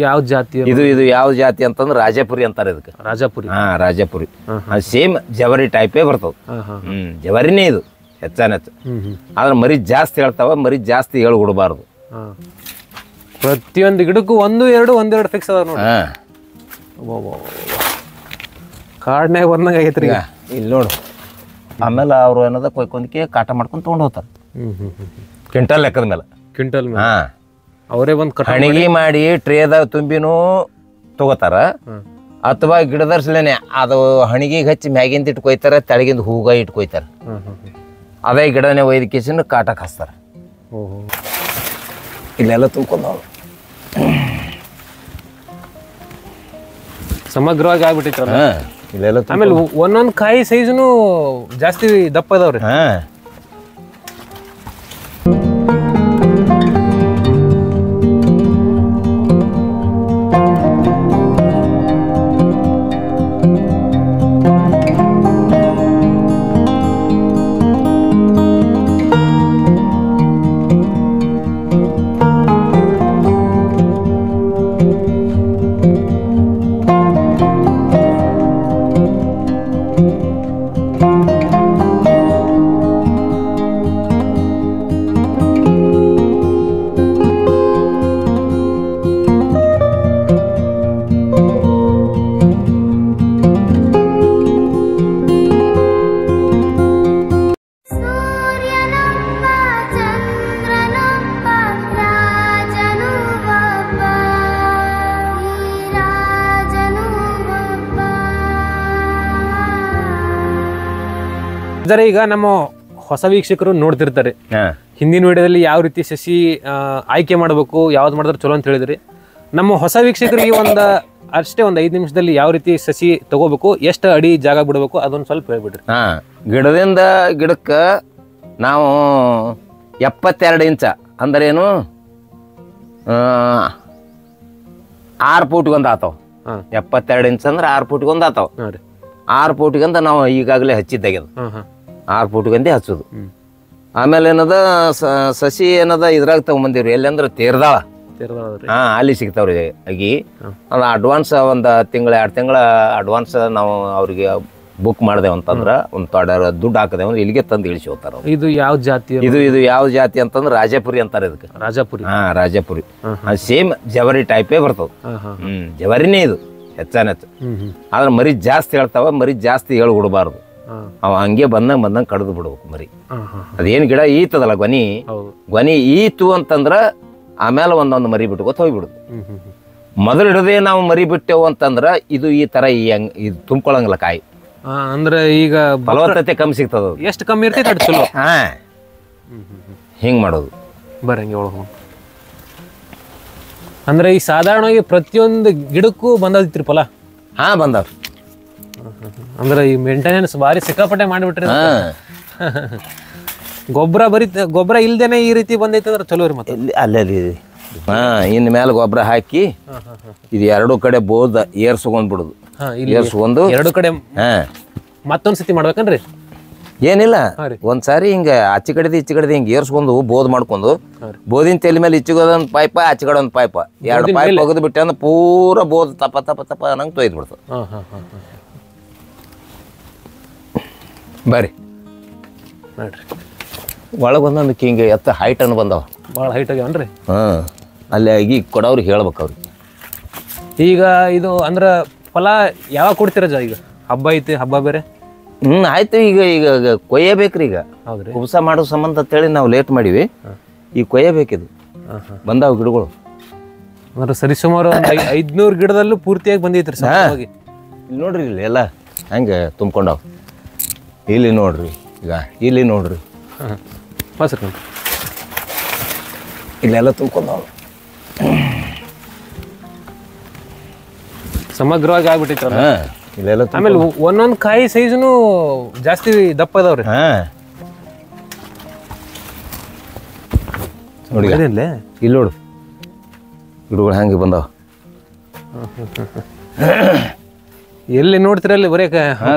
ಯಾವ ಜಾತಿ ಇದು ಯಾವ ಜಾತಿ ಅಂತಂದ್ರೆ ರಾಜಾಪುರಿ ಅಂತಾರೆ ಇದಕ್ಕೆ. ರಾಜಾಪುರಿ. ರಾಜಾಪುರಿ ಸೇಮ್ ಜವರಿ ಟೈಪೇ ಬರ್ತದ. ಜವರಿನೇ ಇದು ಹೆಚ್ಚಾನೆಚ್ಚ. ಆದ್ರೆ ಮರಿ ಜಾಸ್ತಿ ಹೇಳ್ತಾವ, ಮರಿ ಜಾಸ್ತಿ ಹೇಳ್ಬಿಡ್ಬಾರ್ದು. ಪ್ರತಿಯೊಂದು ಗಿಡಕ್ಕೂ ಒಂದೆರಡು ಫಿಕ್ಸ್ ಅದ ನೋಡಿ. ಕಾಡ್ನ್ಯಾಗ ಬಂದಂಗ ಆಗೈತ್ರಿ ಇಲ್ಲಿ ನೋಡು. ಆಮೇಲೆ ಅವ್ರು ಏನದ ಕೊಯ್ಕೊಂದಕ್ಕೆ ಕಾಟ ಮಾಡ್ಕೊಂಡು ತೊಗೊಂಡು ಹೋಗ್ತಾರೆ ಕ್ವಿಂಟಲ್ ಲೆಕ್ಕದ ಮೇಲೆ. ಕ್ವಿಂಟಲ್ ಮೇಲೆ ಅವರೇ ಬಂದು ಹಣಿಗೆ ಮಾಡಿ ಟ್ರೇದಾಗ ತುಂಬಿನೂ ತಗೋತಾರ, ಅಥವಾ ಗಿಡದರ್ಸ್ಲೇನೆ ಅದು ಹಣಿಗೆಗೆ ಹಚ್ಚಿ ಮ್ಯಾಗಿಂದ ಇಟ್ಕೊಯ್ತಾರ, ತೆಳಗಿಂದ ಹೂಗ ಇಟ್ಕೊಯ್ತಾರ. ಅದೇ ಗಿಡನೇ ಒಯ್ದು ಕಿಸಿನ ಕಾಟಕ್ಕೆ ಹಚ್ತಾರ. ಇಲ್ಲೆಲ್ಲ ತುಂಬ್ಕೊಂಡು ಸಮಗ್ರವಾಗಿ ಆಗ್ಬಿಟ್ಟಿತ್ತು. ಇಲ್ಲೆಲ್ಲ ಆಮೇಲೆ ಒಂದೊಂದು ಕಾಯಿ ಸೈಜ್ನು ಜಾಸ್ತಿ ದಪ್ಪ ಅದಾವ್ರಿ. ಈಗ ನಮ್ಮ ಹೊಸ ವೀಕ್ಷಕರು ನೋಡ್ತಿರ್ತಾರೆ, ಹಿಂದಿನ ವಿಡಿಯೋದಲ್ಲಿ ಯಾವ ರೀತಿ ಸಸಿ ಆಯ್ಕೆ ಮಾಡಬೇಕು, ಯಾವ್ದು ಮಾಡಿದ್ರೆ ಚಲೋ ಅಂತ ಹೇಳಿದ್ರಿ. ನಮ್ಮ ಹೊಸ ವೀಕ್ಷಕರಿಗೆ ಒಂದು 5 ನಿಮಿಷದಲ್ಲಿ ಯಾವ ರೀತಿ ಸಸಿ ತಗೋಬೇಕು, ಎಷ್ಟು ಅಡಿ ಜಾಗ ಬಿಡಬೇಕು ಅದೊಂದು ಸ್ವಲ್ಪ ಹೇಳ್ಬಿಡ್ರಿ. ಗಿಡದಿಂದ ಗಿಡಕ್ಕೆ ನಾವು 72 ಇಂಚ ಅಂದ್ರೇನು 6 ಫೂಟ್ಗೊಂದು ಆತಾವ. 72 ಇಂಚ್ ಅಂದ್ರೆ 6 ಫೂಟ್ಗೊಂದು ಆತಾವ. 6 ಫೂಟ್ಗಂತ ನಾವು ಈಗಾಗಲೇ ಹಚ್ಚಿದ್ದಾಗ್ಯದ. 6 ಫೂಟ್ಗಂದೇ ಹಚ್ಚೋದು. ಆಮೇಲೆ ಏನದ ಸಸಿ ಏನದ ಇದ್ರಾಗ ತಗೊಂಬಂದಿವ್ರಿ, ಎಲ್ಲಿ ಅಂದ್ರೆ ತೇರ್ದಾಳ. ಅಲ್ಲಿ ಸಿಗ್ತಾವ್ರಿ ಆಗಿ. ಅದು ಅಡ್ವಾನ್ಸ್ ಒಂದು ತಿಂಗಳ 2 ತಿಂಗಳ ಅಡ್ವಾನ್ಸ್ ನಾವು ಅವ್ರಿಗೆ ಬುಕ್ ಮಾಡ್ದೇವ್ ಅಂತಂದ್ರ ಒಂದು ದುಡ್ಡು ಹಾಕದೇವ್ ಇಲ್ಲಿಗೆ ತಂದು ಇಳಿಸಿ ಹೋಗ್ತಾರ. ಇದು ಯಾವ ಜಾತಿ? ಇದು ಯಾವ ಜಾತಿ ಅಂತಂದ್ರೆ ರಾಜಾಪುರಿ ಅಂತಾರೆ ಇದಕ್ಕೆ. ರಾಜಾಪುರಿ. ರಾಜಾಪುರಿ ಸೇಮ್ ಜವರಿ ಟೈಪೇ ಬರ್ತದ. ಜವರಿನೇ ಇದು ಹೆಚ್ಚಾನೆಚ್ಚ. ಆದ್ರೆ ಮರಿ ಜಾಸ್ತಿ ಹೇಳ್ತಾವ, ಮರಿ ಜಾಸ್ತಿ ಹೇಳ್ಬಿಡ್ಬಾರ್ದು. ಅವ ಹಂಗೆ ಬಂದಂಗ ಕಡ್ದು ಬಿಡ್ಬೇಕು ಮರಿ. ಅದೇನ್ ಗಿಡ ಈತದಲ್ಲ ಗೊನಿ ಈತು ಅಂತಂದ್ರ ಆಮೇಲೆ ಒಂದೊಂದು ಮರಿ ಬಿಟ್ಕೋತ ಹೋಗ್ಬಿಡುದು. ಮೊದಲು ಹಿಡದೆ ನಾವು ಮರಿ ಬಿಟ್ಟೆವು ಅಂತಂದ್ರ ಇದು ಈ ತರ ಇದು ತುಂಬ್ಕೊಳಂಗಿಲ್ಲ ಕಾಯಿ. ಅಂದ್ರೆ ಈಗ ಫಲವತ್ತತೆ ಕಮ್ಮಿ ಸಿಗ್ತದ. ಎಷ್ಟು ಕಮ್ಮಿ ಇರ್ತೈತೆ ಅಷ್ಟು ಚಲೋ. ಹಿಂಗ್ ಮಾಡೋದು ಬರಂಗೆ ಒಳಗ. ಅಂದ್ರೆ ಈ ಸಾಧಾರಣವಾಗಿ ಪ್ರತಿಯೊಂದು ಗಿಡಕ್ಕೂ ಬಂದೈತ್ರಿ ಫಲ. ಬಂದವ್ರಿ. ಅಂದ್ರೆ ಈ ಮೇಂಟೆನೆನ್ಸ್ ಭಾರಿ ಸಿಕ್ಕಾಪಟ್ಟೆ ಮಾಡಿಬಿಟ್ರಿ. ಗೊಬ್ಬರ ಇಲ್ದೇನೆ ಈ ರೀತಿ ಬಂದೈತೆ ಅಂದ್ರೆ ಚಲೋ ರೀ. ಮತ್ತೆ ಅಲ್ಲಿ ಇನ್ ಮೇಲೆ ಗೊಬ್ಬರ ಹಾಕಿ ಇದು 2 ಕಡೆ ಬೋದ್ ಏರ್ಸ್ಕೊಂಡ್ ಬಿಡುದು. ಏರ್ಸ್ಕೊಂಡು 2 ಕಡೆ ಮತ್ತೊಂದ್ ಸತಿ ಮಾಡ್ಬೇಕನ್ರಿ? ಏನಿಲ್ಲ, ಒಂದ್ಸಾರಿ ಹಿಂಗ ಆಚೆ ಕಡೆದ ಈಚೆ ಕಡೆದ ಹಿಂಗ ಏರ್ಸ್ಕೊಂಡು ಬೋದ್ ಮಾಡ್ಕೊಂಡು ಬೋದಿನ ತೆಲಿ ಮೇಲೆ ಈಚೆಗೊಂದ್ ಪೈಪ ಆಚೆ ಕಡೆ ಒಂದ್ ಪೈಪ 2 ಪೈಪ್ ಒಗದ್ ಬಿಟ್ಟೆ ಅಂದ್ರೆ ಪೂರ ಬೋದ್ ತಪ ತಪ ತಪ ಅನ್ನಂಗ್ ತೊಯ್ದು ಬಿಡ್ತದ. ಬರ್ರಿ ನೋಡ್ರಿ, ಒಳಗೊಂದೊಂದು ಹಿಂಗೆ ಎತ್ತ ಹೈಟ್ ಅನ್ನು ಬಂದವ. ಭಾಳ ಹೈಟ್ ಆಗ್ಯಾವನ್ರಿ? ಅಲ್ಲಿ ಆಗಿ ಕೊಡವ್ರಿಗೆ ಹೇಳ್ಬೇಕು ಅವ್ರಿಗೆ. ಈಗ ಇದು ಅಂದ್ರೆ ಫಲ ಯಾವಾಗ ಕೊಡ್ತೀರ ಈಗ? ಹಬ್ಬ ಐತಿ, ಹಬ್ಬ ಬೇರೆ. ಆಯ್ತು. ಈಗ ಕೊಯ್ಯಬೇಕ್ರಿ. ಈಗ ಹೌದ್ರಿ, ಕುಬಸ ಮಾಡೋ ಸಂಬಂಧ ಅಂತೇಳಿ ನಾವು ಲೇಟ್ ಮಾಡಿವಿ. ಈಗ ಕೊಯ್ಯಬೇಕಿದು. ಬಂದಾವ ಗಿಡಗಳು. ಅಂದ್ರೆ ಸರಿಸುಮಾರು 500 ಗಿಡದಲ್ಲೂ ಪೂರ್ತಿಯಾಗಿ ಬಂದೈತ್ರಿ. ಇಲ್ಲಿ ನೋಡ್ರಿ, ಇಲ್ಲಿ ಎಲ್ಲ ಹಂಗೆ ತುಂಬ್ಕೊಂಡವ್. ಇಲ್ಲಿ ನೋಡ್ರಿ, ಈಗ ಇಲ್ಲಿ ನೋಡ್ರಿ, ಇಲ್ಲೆಲ್ಲ ತುಂಬ್ಕೊಂಡವ್. ಸಮಗ್ರವಾಗಿ ಆಗ್ಬಿಟ್ಟಿತ್ತು. ಇಲ್ಲೆಲ್ಲ ಆಮೇಲೆ ಒಂದೊಂದು ಕಾಯಿ ಸೈಜ್ನು ಜಾಸ್ತಿ ದಪ್ಪ ಅದಾವ್ರಿ. ನೋಡಿ ಇಲ್ಲಿ ನೋಡು, ಗಿಡಗಳು ಹಂಗೆ ಬಂದಾವ. ಎಲ್ಲಿ ನೋಡ್ತಿರಲ್ಲಿ ಬರೀ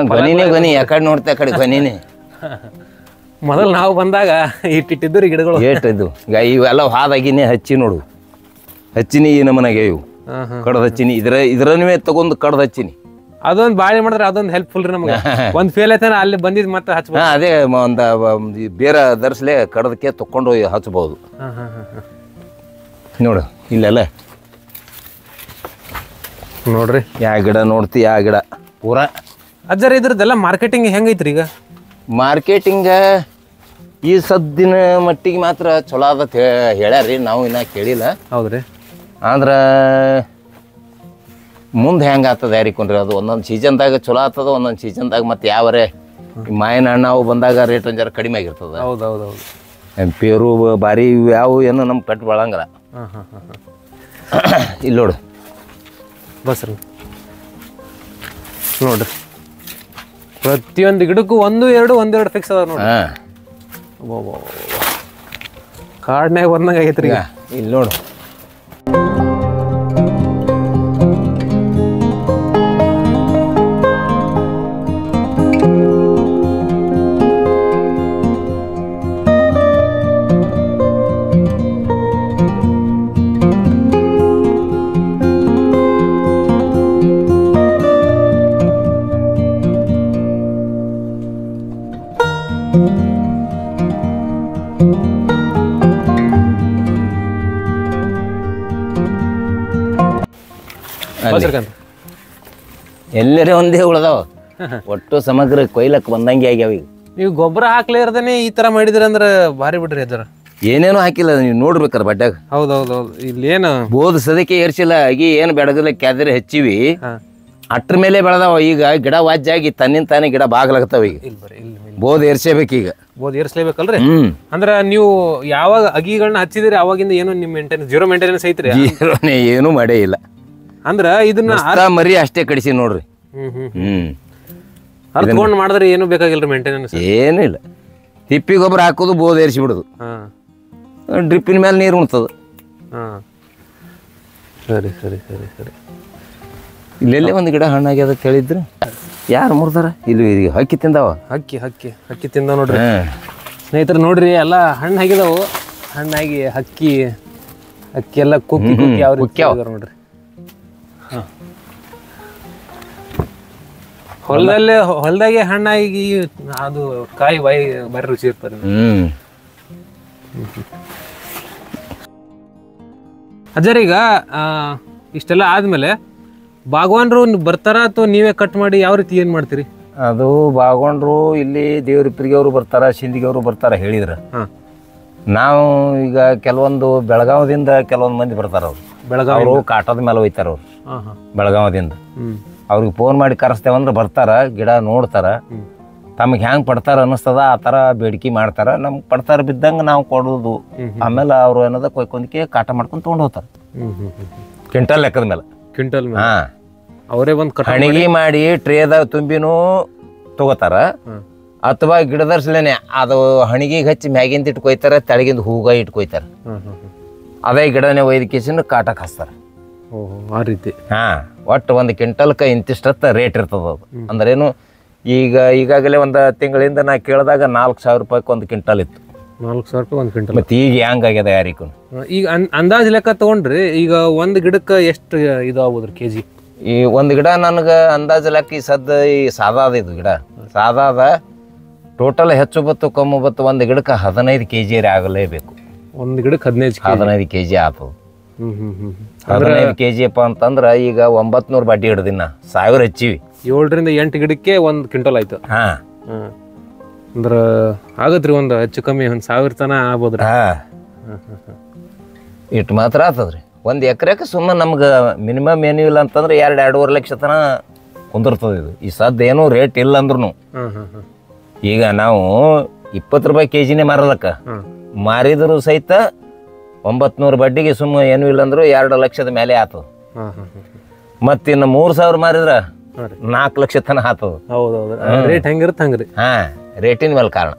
ಗೊನಿ ಯಾಕಡೆ ನೋಡ್ತಾ ಕಡೆ ಗೊನಿನೇ. ಮೊದಲು ನಾವು ಬಂದಾಗ ಇಟ್ಟಿದ್ದು ಗಿಡಗಳು ಏಟಿದ್ದು. ಈಗ ಇವೆಲ್ಲ ಹಾದಾಗಿನೇ ಹಚ್ಚಿ ನೋಡು, ಹಚ್ಚಿನಿ ಈ ನಮನಾಗೆ ಇವು. ಕಡ್ದು ಹಚ್ಚಿನಿ. ಇದ್ರನ್ನೇ ತಗೊಂಡು ಕಡ್ದು ಹಚ್ಚಿನಿ. ಅದೊಂದು ಬಾಳೆ ಮಾಡಿದ್ರೆ ಅದೊಂದು ಹೆಲ್ಪ್ಫುಲ್ ರೀ ನಮ್ಗೆ. ಒಂದ್ ಫೇಲ್ ಆಯ್ತಾನ ಅಲ್ಲಿ ಬಂದಿದ್ ಮತ್ತೆ ಹಚ್ಬೋದು. ಅದೇ ಒಂದು ಬೇರೆ ದರ್ಸ್ಲೆ ಕಡ್ದಕ್ಕೆ ತಕೊಂಡು ಹಚ್ಬೋದು. ನೋಡು ಇಲ್ಲೆಲ್ಲ ನೋಡ್ರಿ ಯಾ ಗಿಡ ನೋಡ್ತಿ, ಯಾ ಗಿಡ ಪೂರಾ. ಅಜ್ಜರ ಇದ್ರದ್ದೆಲ್ಲ ಮಾರ್ಕೆಟಿಂಗ್ ಹೆಂಗೈತ್ರಿ ಈಗ? ಮಾರ್ಕೆಟಿಂಗ ಈ ಸದ್ದಿನ ಮಟ್ಟಿಗೆ ಮಾತ್ರ ಚಲೋ ಅದ ಹೇಳ್ಯಾರಿ, ನಾವು ಇನ್ನ ಕೇಳಿಲ್ಲ. ಹೌದ್ರಿ. ಆದ್ರೆ ಮುಂದೆ ಹೆಂಗೆ ಆಗ್ತದೆ ಯಾರಿಕೊಂಡ್ರಿ, ಅದು ಒಂದೊಂದು ಸೀಸನ್ದಾಗ ಚಲೋ ಆಗ್ತದ, ಒಂದೊಂದು ಸೀಸನ್ದಾಗ ಮತ್ತೆ ಯಾವರೇ ಮಾವಿನ ಹಣ್ಣು ಅವು ಬಂದಾಗ ರೇಟ್ ಒಂದು ಜರ ಕಡಿಮೆ ಆಗಿರ್ತದೆ. ಹೌದೌದೌದು. ಪೇರು ಬಾರಿ ಯಾವ ಏನು ನಮ್ಗೆ ಪೆಟ್ಟು ಬಳಂಗಿಲ್ಲ. ಇಲ್ಲಿ ನೋಡು ಬಸ್ರಿ ನೋಡ್ರಿ, ಪ್ರತಿಯೊಂದು ಗಿಡಕ್ಕೂ ಒಂದೆರಡು ಫಿಕ್ಸ್ ಅದ ನೋಡಿ. ಕಾಡ್ನ್ಯಾಗ ಬಂದಂಗೆ ಆಗೈತ್ರಿ. ಇಲ್ಲಿ ನೋಡು ಎಲ್ಲರೇ ಒಂದೇ ಉಳ್ದಾವ. ಒಟ್ಟು ಸಮಗ್ರ ಕೊಯ್ಲಕ್ ಬಂದಂಗೆ ಆಗ್ಯಾವ. ಈಗ ನೀವು ಗೊಬ್ಬರ ಹಾಕ್ಲಿರ್ದೇನೆ ಈ ತರ ಮಾಡಿದ್ರಿ ಅಂದ್ರೆ ಭಾರಿ ಬಿಡ್ರಿ ಅದರ. ಏನೇನು ಹಾಕಿಲ್ಲ, ನೀವು ನೋಡ್ಬೇಕಾರ ಬಡ್ಡ್ಯಾಗ. ಹೌದೌದೌದು. ಇಲ್ಲೇನು ಬೋದ್ ಸದಕ್ಕೆ ಏರ್ಸಿಲ್ಲ, ಆಗಿ ಏನು ಬೆಳಗಲ್ಲ ಕ್ಯಾದ್ರೆ ಹಚ್ಚಿವಿ, ಅಟ್ರ ಮೇಲೆ ಬೆಳೆದಾವ. ಈಗ ಗಿಡ ವಾಜ್ಜಾಗಿ ತನ್ನಿಂದ ತಾನೇ ಗಿಡ ಬಾಗ್ಲಾಗ್ತಾವ. ಈಗ ಬೋದ್ ಏರ್ಸೇಬೇಕು, ಈಗ ಬೋದ್ ಏರ್ಸ್ಲೇಬೇಕಲ್ರಿ. ಅಂದ್ರ ನೀವು ಯಾವಾಗ ಅಗಿಗಳನ್ನ ಹಚ್ಚಿದ್ರಿ ಅವಾಗಿಂದ ಏನು ನಿಮ್ ಮೇಂಟೆನೆನ್ಸ್ ಜೀರೋ ಮೇಂಟೆನೆನ್ಸ್ ಐತ್ರಿ? ಏನು ಮಾಡೇ ಇಲ್ಲ. ಅಂದ್ರ ಇದನ್ನ ಮರಿ ಅಷ್ಟೇ ಕಡಿಸಿ ನೋಡ್ರಿ. ಅರ್ತ್ಕೊಂಡ್ ಮಾಡಿದ್ರೆ ಏನು ಬೇಕಾಗಿಲ್ರಿ ಮೇಂಟೆನೆನ್ಸ್? ಏನು ಇಲ್ಲ. ತಿಪ್ಪಿ ಗೊಬ್ಬರ ಹಾಕೋದು, ಬೋದ್ ಏರ್ಸಿ ಬಿಡುದು, ಡ್ರಿಪ್ಪಿನ ಮೇಲೆ ನೀರು ಉಣ್ತದ. ಸರಿ ಸರಿ ಸರಿ ಸರಿ. ಇಲ್ಲೆಲ್ಲೇ ಒಂದು ಗಿಡ ಹಣ್ಣಾಗ್ಯದ ಹೇಳಿದ್ರು, ಯಾರು ಮುರ್ದಾರ? ಇಲ್ಲಿ ಹಕ್ಕಿ ತಿಂದಾವ. ಹಕ್ಕಿ ಹಕ್ಕಿ ಹಕ್ಕಿ ತಿಂದಾವ ನೋಡ್ರಿ ಸ್ನೇಹಿತರು. ನೋಡ್ರಿ ಎಲ್ಲ ಹಣ್ಣು ಆಗಿದಾವು. ಹಣ್ಣಾಗಿ ಹಕ್ಕಿ ಎಲ್ಲ ಕುಕ್ಕಿ ಕುಕ್ಕಿ ಯಾವ ರೀತಿ ನೋಡ್ರಿ. ಹೊಲದಾಗೆ ಹಣ್ಣಾಗಿ ಅದು ಕಾಯಿ ಬಾರಿ ರುಚಿ ಇರ್ತಾರೆ. ಅಜ್ಜರ ಈಗ ಇಷ್ಟೆಲ್ಲ ಆದ್ಮೇಲೆ ಬಾಗವಾನ್ರು ಬರ್ತಾರ ಅಥವಾ ನೀವೇ ಕಟ್ ಮಾಡಿ ಯಾವ ರೀತಿ ಏನ್ ಮಾಡ್ತೀರಿ? ಅದು ಬಾಗವಾನ್ರು ಇಲ್ಲಿ ದೇವ್ರಿಪ್ಪಿಗೆ ಅವರು ಬರ್ತಾರ, ಸಿಂದಿಗೆ ಅವರು ಬರ್ತಾರ ಹೇಳಿದ್ರ. ನಾವು ಈಗ ಕೆಲವೊಂದು ಬೆಳಗಾವದಿಂದ ಕೆಲವೊಂದು ಮಂದಿ ಬರ್ತಾರ. ಅವರು ಕಾಟದ ಮೇಲೆ ಹೋಯ್ತಾರ. ಅವ್ರು ಬೆಳಗಾವದಿಂದ ಅವ್ರಿಗೆ ಫೋನ್ ಮಾಡಿ ಕರೆಸ್ತೇವಂದ್ರೆ ಬರ್ತಾರ, ಗಿಡ ನೋಡ್ತಾರ, ತಮಗೆ ಹೆಂಗೆ ಪಡ್ತಾರ ಅನ್ನಿಸ್ತದ ಆ ಥರ ಬೇಡಿಕೆ ಮಾಡ್ತಾರ. ನಮ್ಗೆ ಪಡ್ತಾರ ಬಿದ್ದಂಗೆ ನಾವು ಕೊಡೋದು. ಆಮೇಲೆ ಅವ್ರು ಏನದ ಕೊಯ್ಕೊಂದಕ್ಕೆ ಕಾಟ ಮಾಡ್ಕೊಂಡು ತೊಗೊಂಡು ಹೋಗ್ತಾರ ಕ್ವಿಂಟಲ್ ಲೆಕ್ಕದ ಮೇಲೆ. ಕ್ವಿಂಟಲ್ ಅವರೇ ಒಂದು ಹಣಿಗೆ ಮಾಡಿ ಟ್ರೇದಾಗ ತುಂಬಿನೂ ತಗೋತಾರ, ಅಥವಾ ಗಿಡದರ್ಸ್ಲೇನೆ ಅದು ಹಣಿಗೆಗೆ ಹಚ್ಚಿ ಮ್ಯಾಗಿಂದ ಇಟ್ಕೊಯ್ತಾರ, ತೆಳಗಿಂದ ಹೂಗ ಇಟ್ಕೊಯ್ತಾರ. ಅದೇ ಗಿಡನೇ ಒಯ್ದ ಕೇಸಿನ ಕಾಟಕ್ಕೆ ಹಚ್ತಾರ. ಆ ರೀತಿ. ಒಟ್ಟು ಒಂದು ಕ್ವಿಂಟಲ್ಕ ಇಂತಿಷ್ಟತ್ತ ರೇಟ್ ಇರ್ತದ. ಅದು ಅಂದ್ರೇನು, ಈಗಾಗಲೇ ಒಂದು ತಿಂಗಳಿಂದ ನಾ ಕೇಳಿದಾಗ 4,000 ರೂಪಾಯಿಗೆ ಒಂದು ಕ್ವಿಂಟಲ್ ಇತ್ತು. 4,000 ರೂಪಾಯಿ ಒಂದು ಕ್ವಿಂಟಲ್. ಮತ್ತೆ ಈಗ ಹೆಂಗಾಗ್ಯದ ಯಾರಿಗೂ. ಈಗ ಅಂದಾಜು ಲೆಕ್ಕ ತಗೊಂಡ್ರಿ ಈಗ ಒಂದು ಗಿಡಕ್ಕೆ ಎಷ್ಟು ಇದು ಆಗ್ಬೋದ್ರಿ ಕೆಜಿ? ಈ ಒಂದು ಗಿಡ ನನಗೆ ಅಂದಾಜು ಲೆಕ್ಕ ಈ ಸದ್ದ ಈ ಸಾದಾ ಅದ. ಇದು ಗಿಡ ಸಾದಾ ಅದ. ಟೋಟಲ್ ಹೆಚ್ಚು ಬತ್ತು ಕಮ್ಮು ಬತ್ತು ಒಂದು ಗಿಡಕ್ಕೆ 15 kg ಆಗಲೇಬೇಕು. ಒಂದು ಗಿಡಕ್ಕೆ 15 kg ಆಗ್ತದ. 15 kg ಅಪ್ಪ ಅಂತಂದ್ರೆ ಈಗ 900 ಬಡ್ಡಿ ಹಿಡ್ದಿನ 1000 ಹಚ್ಚಿವಿ. 7 ರಿಂದ 8 ಗಿಡಕ್ಕೆ 1 ಕ್ವಿಂಟಲ್ ಆಯ್ತು. ಅಂದ್ರೆ ಆಗತ್ರಿ ಒಂದು ಹೆಚ್ಚು ಕಮ್ಮಿ 1,000 ತನ ಆಗ್ಬೋದ್ರಿ. ಇಟ್ಟು ಮಾತ್ರ ಆಗ್ತದ್ರಿ. ಒಂದು ಎಕರೆಕ್ಕೆ ಸುಮ್ಮನೆ ನಮ್ಗೆ ಮಿನಿಮಮ್ ಏನೂ ಇಲ್ಲ ಅಂತಂದ್ರೆ 2-2.5 ಲಕ್ಷ ತನ ಕುಂದಿರ್ತದೆ. ಇದು ಈ ಸದ್ದು ಏನೂ ರೇಟ್ ಇಲ್ಲ ಅಂದ್ರೂ ಈಗ ನಾವು 20 ರೂಪಾಯಿ ಕೆಜಿನೇ ಮಾರಲಕ್ಕ ಮಾರಿದ್ರು ಸಹಿತ 900 ಬಡ್ಡಿಗೆ ಸುಮ್ಮನೆ ಏನೂ ಇಲ್ಲ ಅಂದ್ರು 2 ಲಕ್ಷದ ಮೇಲೆ ಆತದ. ಮತ್ತಿನ್ನು 3,000 ಮಾರಿದ್ರ 4 ಲಕ್ಷ ತನ ಆತದ. ಹೌದೌದು. ರೇಟ್ ಹೆಂಗಿರುತ್ತೆ ಹಂಗ್ರಿ. ರೇಟಿನ ಮೇಲೆ ಕಾರಣ.